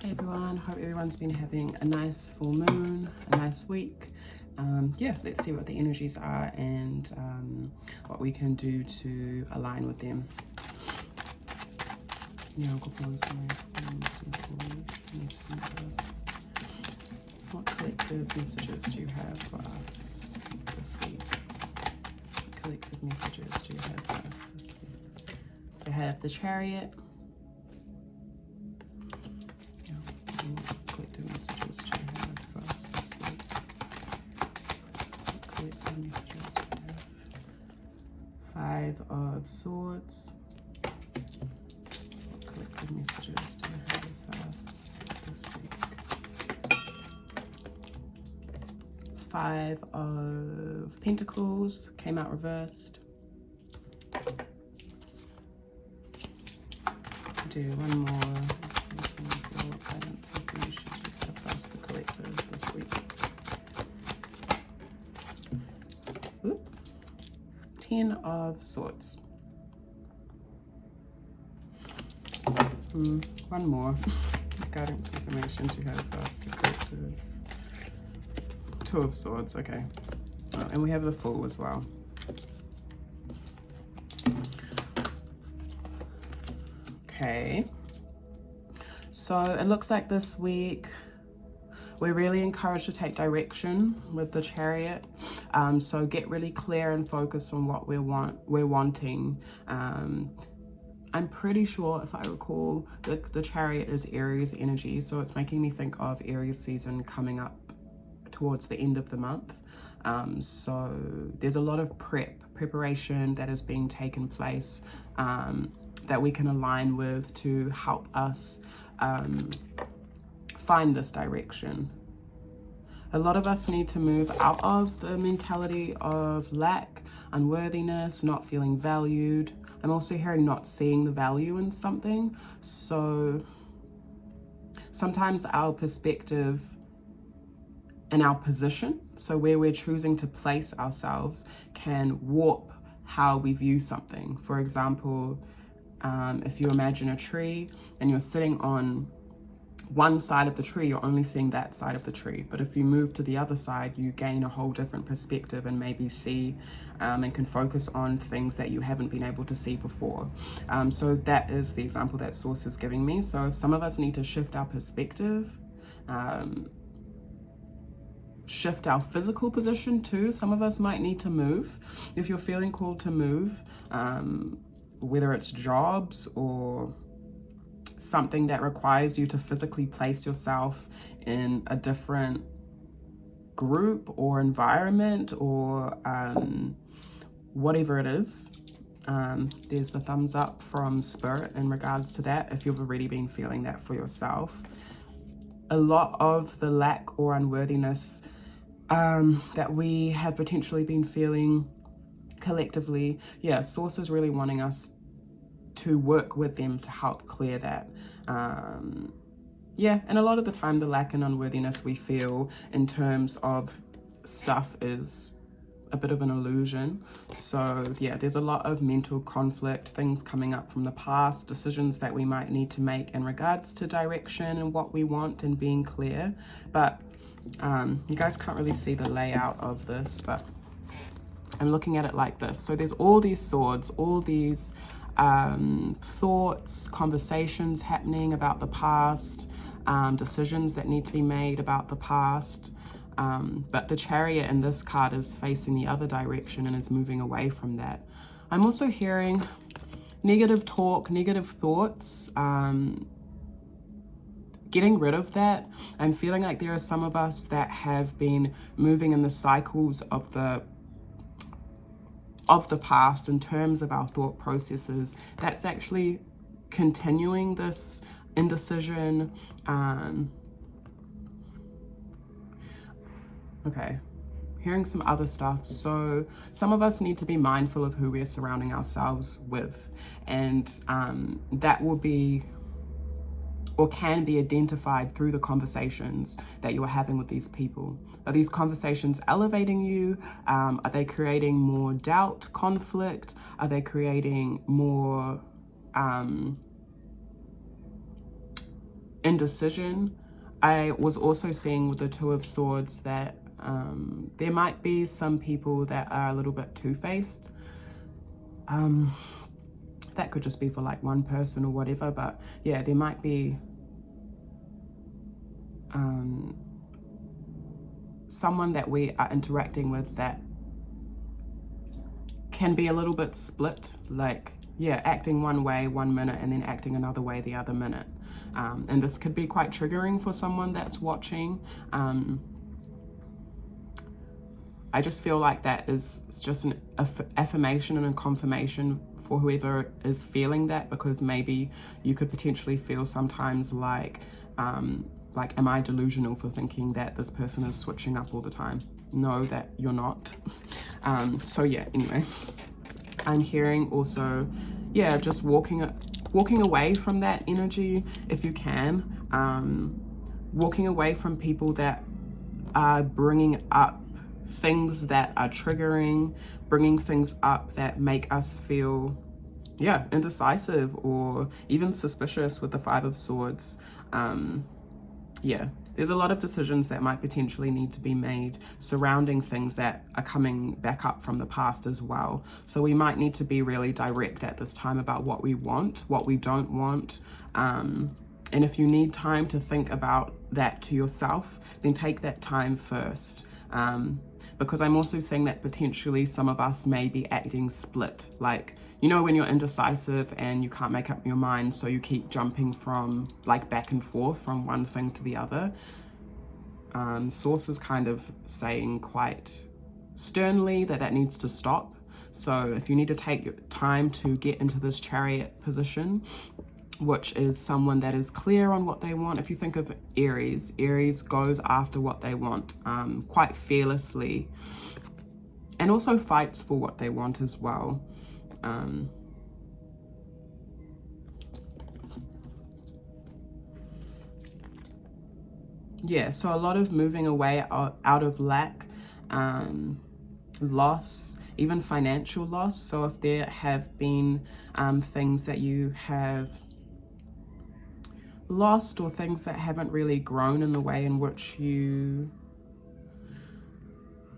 Hey everyone, hope everyone's been having a nice full moon, a nice week. Yeah, let's see what the energies are and what we can do to align with them. What collective messages do you have for us this week? What collective messages do you have for us this week? We have the Chariot. What collective messages do you have for us this week? What collective messages do you have? Five of Swords. What collective messages do you have for us this week? Five of Pentacles came out reversed. Do one more. Guidance information you have for us, the collective, this week. Oop. 10 of Swords. One more. Guidance information you have for us, the collective. 2 of Swords, okay. Oh, and we have the Fool as well. Okay. So it looks like this week we're really encouraged to take direction with the Chariot. So get really clear and focused on what we're wanting. I'm pretty sure, if I recall, the Chariot is Aries energy, so it's making me think of Aries season coming up towards the end of the month. So there's a lot of preparation that is being taken place that we can align with to help us find this direction. A lot of us need to move out of the mentality of lack, unworthiness, not feeling valued. I'm also hearing not seeing the value in something. So sometimes our perspective and our position, so where we're choosing to place ourselves, can warp how we view something. For example, if you imagine a tree and you're sitting on one side of the tree, you're only seeing that side of the tree. But if you move to the other side, you gain a whole different perspective and maybe see and can focus on things that you haven't been able to see before. So that is the example that Source is giving me. So some of us need to shift our perspective, shift our physical position too. Some of us might need to move. If you're feeling called to move, whether it's jobs or something that requires you to physically place yourself in a different group or environment or whatever it is, there's the thumbs up from Spirit in regards to that if you've already been feeling that for yourself. A lot of the lack or unworthiness that we have potentially been feeling collectively, Source is really wanting us to work with them to help clear that. And a lot of the time the lack and unworthiness we feel in terms of stuff is a bit of an illusion. So there's a lot of mental conflict, things coming up from the past, decisions that we might need to make in regards to direction and what we want and being clear. But you guys can't really see the layout of this, but I'm looking at it like this. So there's all these swords, all these thoughts, conversations happening about the past, decisions that need to be made about the past. But the Chariot in this card is facing the other direction and is moving away from that. I'm also hearing negative talk, negative thoughts, getting rid of that. I'm feeling like there are some of us that have been moving in the cycles of the past in terms of our thought processes. That's actually continuing this indecision. Okay, hearing some other stuff. So some of us need to be mindful of who we're surrounding ourselves with, and that will be or can be identified through the conversations that you are having with these people. Are these conversations elevating you? Are they creating more doubt, conflict? Are they creating more indecision. I was also seeing with the Two of Swords that there might be some people that are a little bit two-faced. That could just be for like one person or whatever, but yeah, there might be someone that we are interacting with that can be a little bit split, like, yeah, acting one way 1 minute and then acting another way the other minute. And this could be quite triggering for someone that's watching. I just feel like that is just an affirmation and a confirmation for whoever is feeling that, because maybe you could potentially feel sometimes like, am I delusional for thinking that this person is switching up all the time? No, that you're not. So yeah, anyway, I'm hearing also, yeah, just walking away from that energy if you can. Walking away from people that are bringing up things that are triggering, bringing things up that make us feel, yeah, indecisive or even suspicious with the Five of Swords. Yeah, there's a lot of decisions that might potentially need to be made surrounding things that are coming back up from the past as well. So we might need to be really direct at this time about what we want, what we don't want. And if you need time to think about that to yourself, then take that time first. Because I'm also saying that potentially some of us may be acting split. Like, you know, when you're indecisive and you can't make up your mind, so you keep jumping from like back and forth from one thing to the other. Source is kind of saying quite sternly that needs to stop. So if you need to take your time to get into this Chariot position, which is someone that is clear on what they want. If you think of Aries, Aries goes after what they want quite fearlessly, and also fights for what they want as well. Yeah, so a lot of moving away out of lack, loss, even financial loss. So if there have been things that you have lost or things that haven't really grown in the way in which you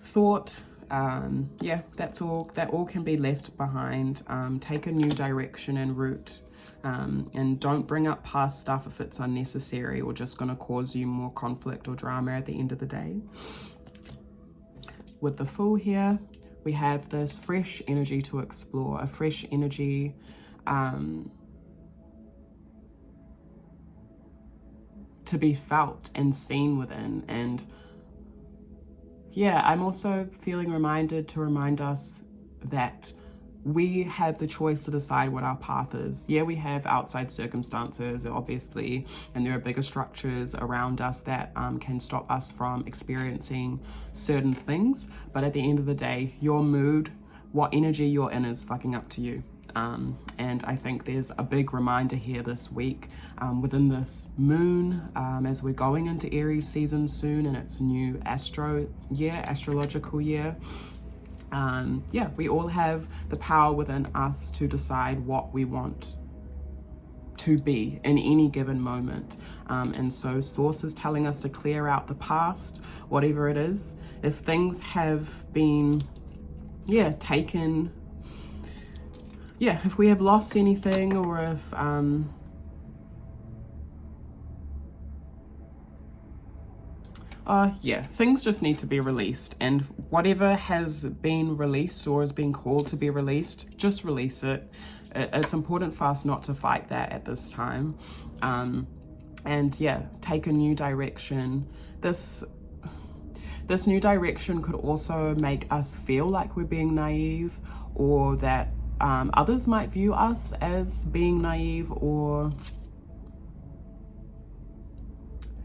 thought, yeah, that all can be left behind. Take a new direction and route, and don't bring up past stuff if it's unnecessary or just going to cause you more conflict or drama at the end of the day. With the Fool here, we have this fresh energy to explore, a fresh energy to be felt and seen within. And yeah, I'm also feeling reminded to remind us that we have the choice to decide what our path is. Yeah, we have outside circumstances, obviously, and there are bigger structures around us that can stop us from experiencing certain things. But at the end of the day, your mood, what energy you're in is fucking up to you. And I think there's a big reminder here this week within this moon, as we're going into Aries season soon, and it's new astrological year. Yeah, we all have the power within us to decide what we want to be in any given moment. And so Source is telling us to clear out the past, whatever it is. If things have been, taken, if we have lost anything, or if things just need to be released, and whatever has been released or is being called to be released, just release it. It's important for us not to fight that at this time. And yeah, take a new direction. This new direction could also make us feel like we're being naive, or that others might view us as being naive, or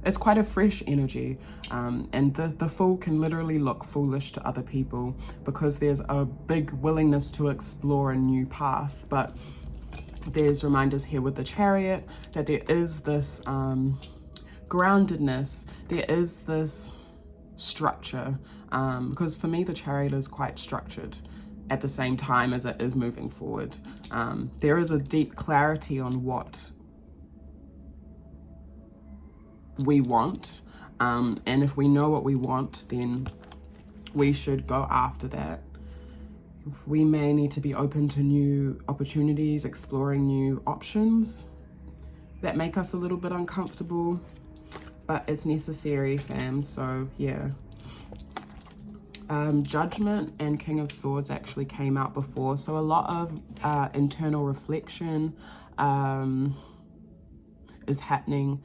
it's quite a fresh energy. And the Fool can literally look foolish to other people because there's a big willingness to explore a new path. But there's reminders here with the Chariot that there is this groundedness, there is this structure, because for me the Chariot is quite structured at the same time as it is moving forward. There is a deep clarity on what we want. And if we know what we want, then we should go after that. We may need to be open to new opportunities, exploring new options that make us a little bit uncomfortable, but it's necessary, fam. So yeah. Judgment and King of Swords actually came out before, so a lot of internal reflection is happening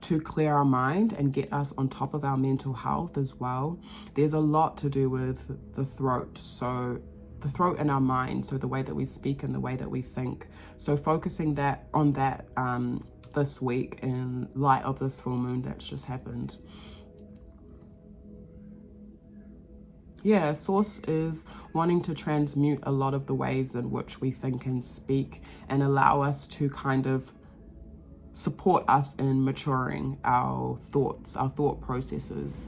to clear our mind and get us on top of our mental health as well. There's a lot to do with the throat, so the throat and our mind, so the way that we speak and the way that we think. So focusing on that this week in light of this full moon that's just happened. Yeah, Source is wanting to transmute a lot of the ways in which we think and speak and allow us to kind of support us in maturing our thoughts, our thought processes.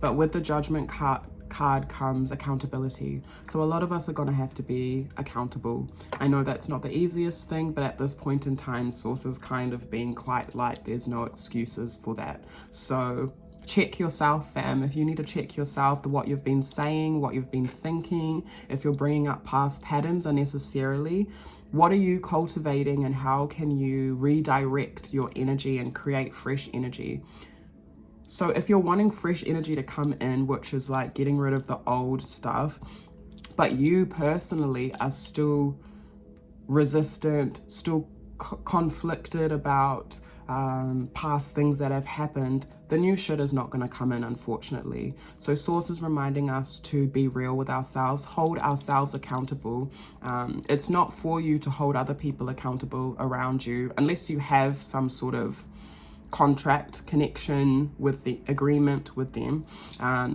But with the Judgment card comes accountability. So a lot of us are going to have to be accountable. I know that's not the easiest thing, but at this point in time, Source is kind of being quite like there's no excuses for that. So check yourself, fam. If you need to check yourself, what you've been saying, what you've been thinking, if you're bringing up past patterns unnecessarily, what are you cultivating and how can you redirect your energy and create fresh energy? So if you're wanting fresh energy to come in, which is like getting rid of the old stuff, but you personally are still resistant, still conflicted about past things that have happened, the new shit is not going to come in, unfortunately. So Source is reminding us to be real with ourselves, hold ourselves accountable. It's not for you to hold other people accountable around you unless you have some sort of contract connection with the agreement with them.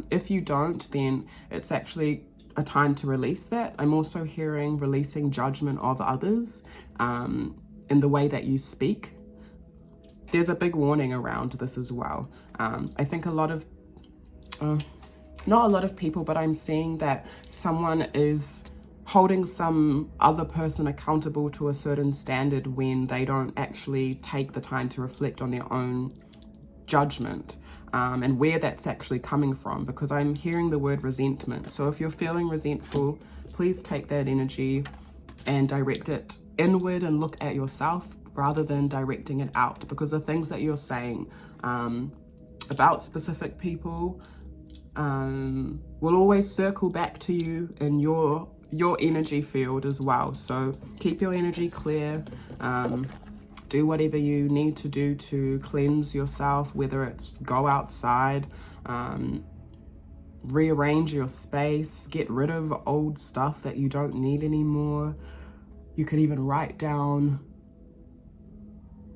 If you don't, then it's actually a time to release that. I'm also hearing releasing judgment of others in the way that you speak. There's a big warning around this as well. I think a lot of not a lot of people, but I'm seeing that someone is holding some other person accountable to a certain standard when they don't actually take the time to reflect on their own judgment and where that's actually coming from, because I'm hearing the word resentment. So if you're feeling resentful, please take that energy and direct it inward and look at yourself rather than directing it out, because the things that you're saying about specific people will always circle back to you in your energy field as well. So keep your energy clear. Do whatever you need to do to cleanse yourself, whether it's go outside, rearrange your space, get rid of old stuff that you don't need anymore. You could even write down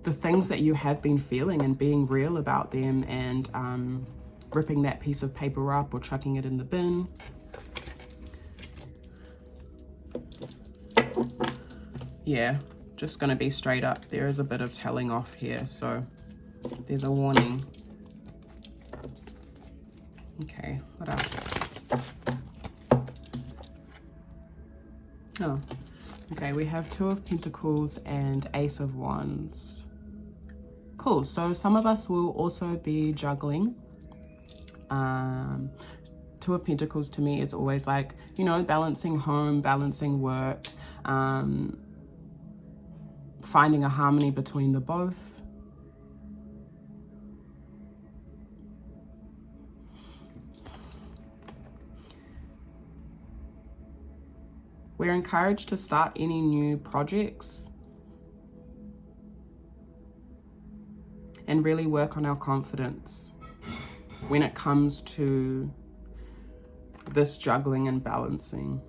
the things that you have been feeling and being real about them, and ripping that piece of paper up or chucking it in the bin. Yeah, just gonna be straight up. There is a bit of telling off here, so there's a warning. Okay, what else? Oh, okay, we have Two of Pentacles and Ace of Wands. Cool, so some of us will also be juggling. Two of Pentacles to me is always like, you know, balancing home, balancing work, finding a harmony between the both. We're encouraged to start any new projects and really work on our confidence when it comes to this juggling and balancing.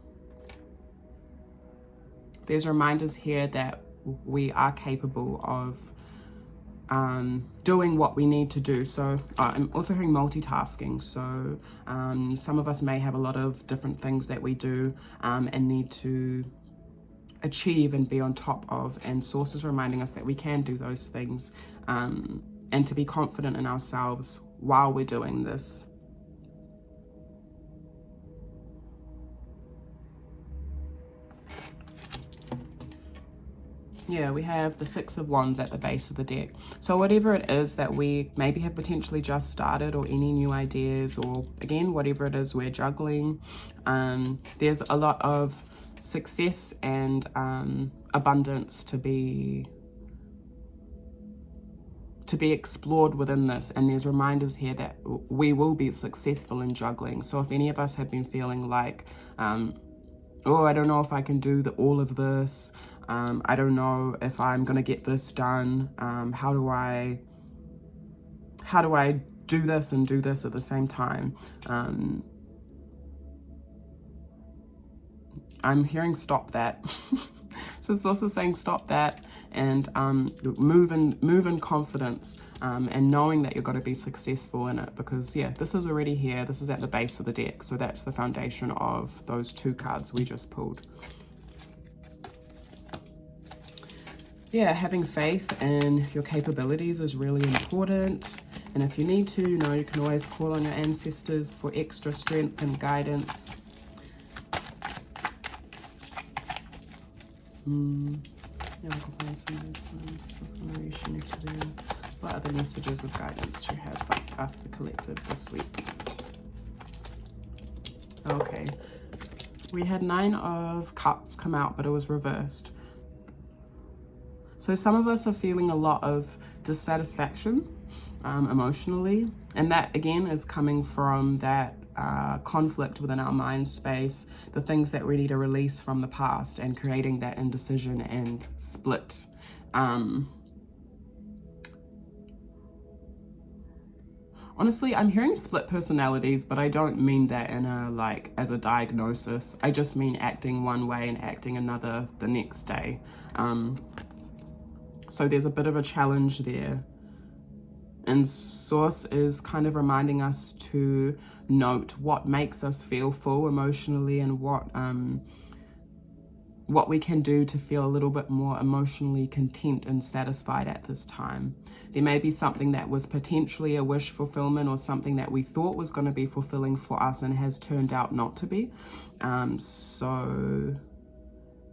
There's reminders here that we are capable of doing what we need to do. So I'm also hearing multitasking. So some of us may have a lot of different things that we do and need to achieve and be on top of. And Source is reminding us that we can do those things and to be confident in ourselves while we're doing this. Yeah, we have the Six of Wands at the base of the deck. So whatever it is that we maybe have potentially just started, or any new ideas, or again, whatever it is we're juggling, there's a lot of success and abundance to be explored within this, and there's reminders here that we will be successful in juggling. So if any of us have been feeling like, oh, I don't know if I can do all of this, I don't know if I'm gonna get this done, how do I do this and do this at the same time? I'm hearing stop that. So it's also saying stop that, and move in confidence, and knowing that you're going to be successful in it, because yeah, this is already here. This is at the base of the deck, so that's the foundation of those two cards we just pulled. Yeah, having faith in your capabilities is really important, and if you need to, you know, you can always call on your ancestors for extra strength and guidance. What other messages of guidance do you have for us, the collective, this week? Okay, we had 9 of Cups come out, but it was reversed. So some of us are feeling a lot of dissatisfaction emotionally, and that again is coming from that conflict within our mind space, the things that we need to release from the past, and creating that indecision and split. Honestly, I'm hearing split personalities, but I don't mean that in a like as a diagnosis. I just mean acting one way and acting another the next day. So there's a bit of a challenge there. And Source is kind of reminding us to note what makes us feel full emotionally, and what we can do to feel a little bit more emotionally content and satisfied at this time. There may be something that was potentially a wish fulfillment, or something that we thought was going to be fulfilling for us and has turned out not to be. So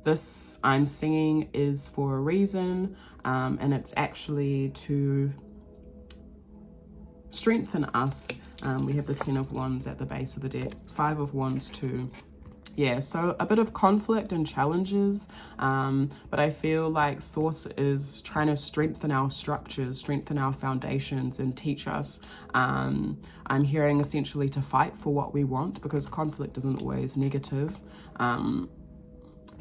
this I'm singing is for a reason, and it's actually to strengthen us. We have the 10 of Wands at the base of the deck, 5 of Wands too. Yeah, so a bit of conflict and challenges, but I feel like Source is trying to strengthen our structures, strengthen our foundations, and teach us. I'm hearing essentially to fight for what we want, because conflict isn't always negative.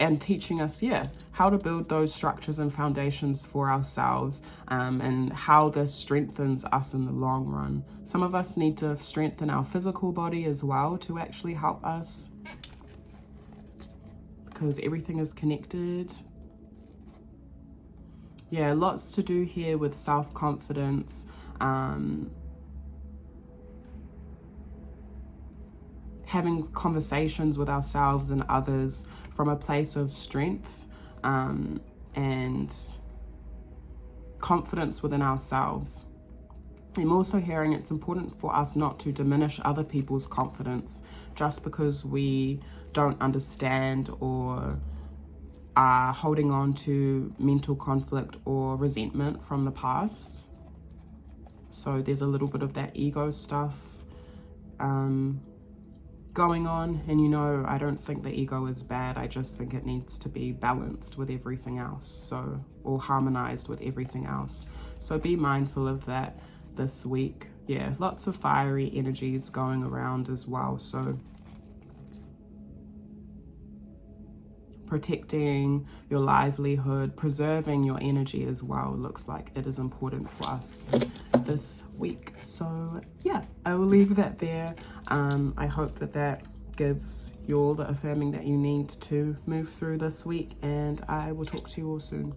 And teaching us, yeah, how to build those structures and foundations for ourselves, and how this strengthens us in the long run. Some of us need to strengthen our physical body as well to actually help us, because everything is connected. Yeah, lots to do here with self-confidence, having conversations with ourselves and others from a place of strength, and confidence within ourselves. I'm also hearing it's important for us not to diminish other people's confidence just because we don't understand or are holding on to mental conflict or resentment from the past. So there's a little bit of that ego stuff going on, and you know, I don't think the ego is bad. I just think it needs to be balanced with everything else, so, or harmonized with everything else. So be mindful of that this week. Yeah, lots of fiery energies going around as well, so protecting your livelihood, preserving your energy as well looks like it is important for us this week. So yeah, I will leave that there. I hope that that gives you all the affirming that you need to move through this week, and I will talk to you all soon.